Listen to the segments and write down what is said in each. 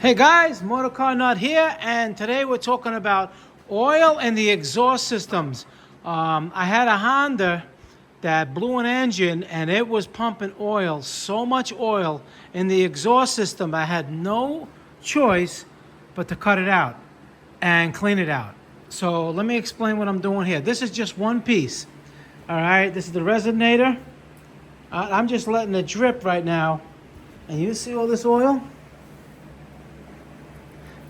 Hey guys, MotorCarNut here, and today we're talking about oil and the exhaust systems. I had a Honda that blew an engine and it was pumping oil, so much oil in the exhaust system. I had no choice but to cut it out and clean it out. So let me explain what I'm doing here. This is just one piece. All right, this is the resonator. I'm just letting it drip right now. And you see all this oil?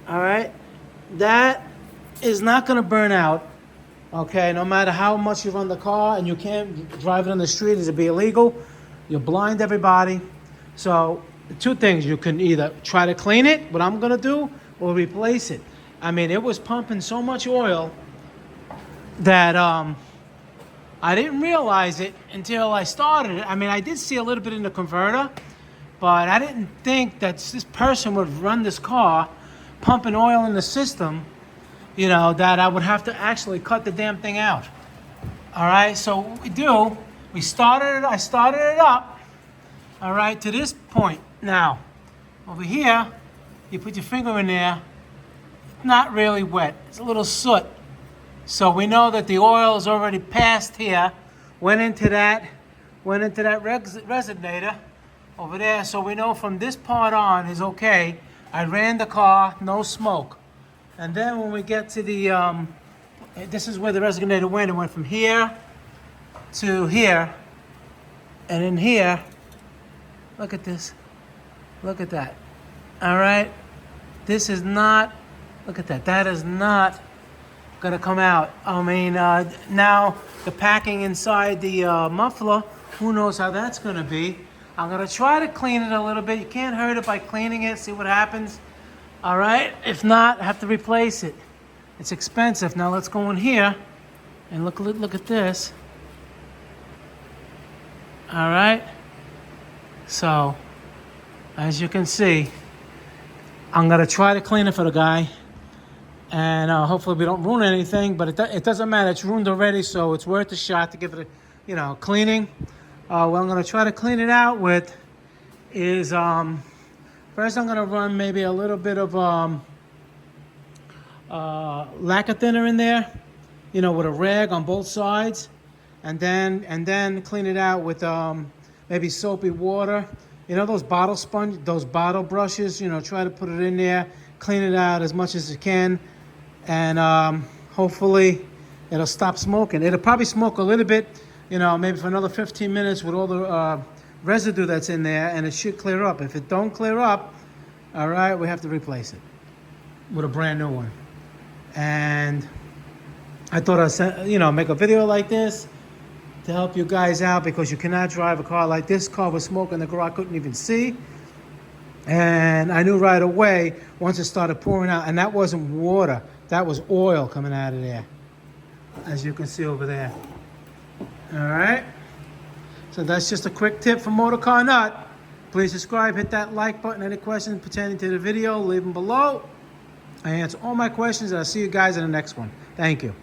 All right, that is not going to burn out, okay, no matter how much you run the car, and you can't drive it on the street. It'd be illegal. You'll blind everybody. So two things: you can either try to clean it, what I'm going to do, or replace it. I mean, it was pumping so much oil that I didn't realize it until I started it. I mean, I did see a little bit in the converter, but I didn't think that this person would run this car pumping oil in the system, you know, that I would have to actually cut the damn thing out. All right, so what we do, I started it up, all right, to this point. Now, over here, you put your finger in there, it's not really wet, it's a little soot. So we know that the oil is already passed here, went into that resonator over there, so we know from this part on is okay. I ran the car, no smoke. And then when we get to the, this is where the resonator went. It went from here to here. And in here, look at this. Look at that. All right? This is not, look at that. That is not going to come out. I mean, now the packing inside the muffler, who knows how that's going to be. I'm going to try to clean it a little bit. You can't hurt it by cleaning it, see what happens. All right? If not, I have to replace it. It's expensive. Now let's go in here and look at this. All right? So, as you can see, I'm going to try to clean it for the guy. And hopefully we don't ruin anything, but it doesn't matter. It's ruined already, so it's worth a shot to give it a, cleaning. What I'm going to try to clean it out with is, first I'm going to run maybe a little bit of lacquer thinner in there, with a rag on both sides, and then clean it out with maybe soapy water. Those bottle brushes, try to put it in there, clean it out as much as you can, and hopefully it'll stop smoking. It'll probably smoke a little bit, maybe for another 15 minutes with all the residue that's in there, and it should clear up. If it don't clear up, all right, we have to replace it with a brand new one. And I thought I'd make a video like this to help you guys out, because you cannot drive a car like this. Car was smoking, the car I couldn't even see. And I knew right away once it started pouring out, and that wasn't water, that was oil coming out of there, as you can see over there. All right, so that's just a quick tip from MotorCarNut. Please subscribe, hit that like button. Any questions pertaining to the video, leave them below. I answer all my questions, and I'll see you guys in the next one. Thank you.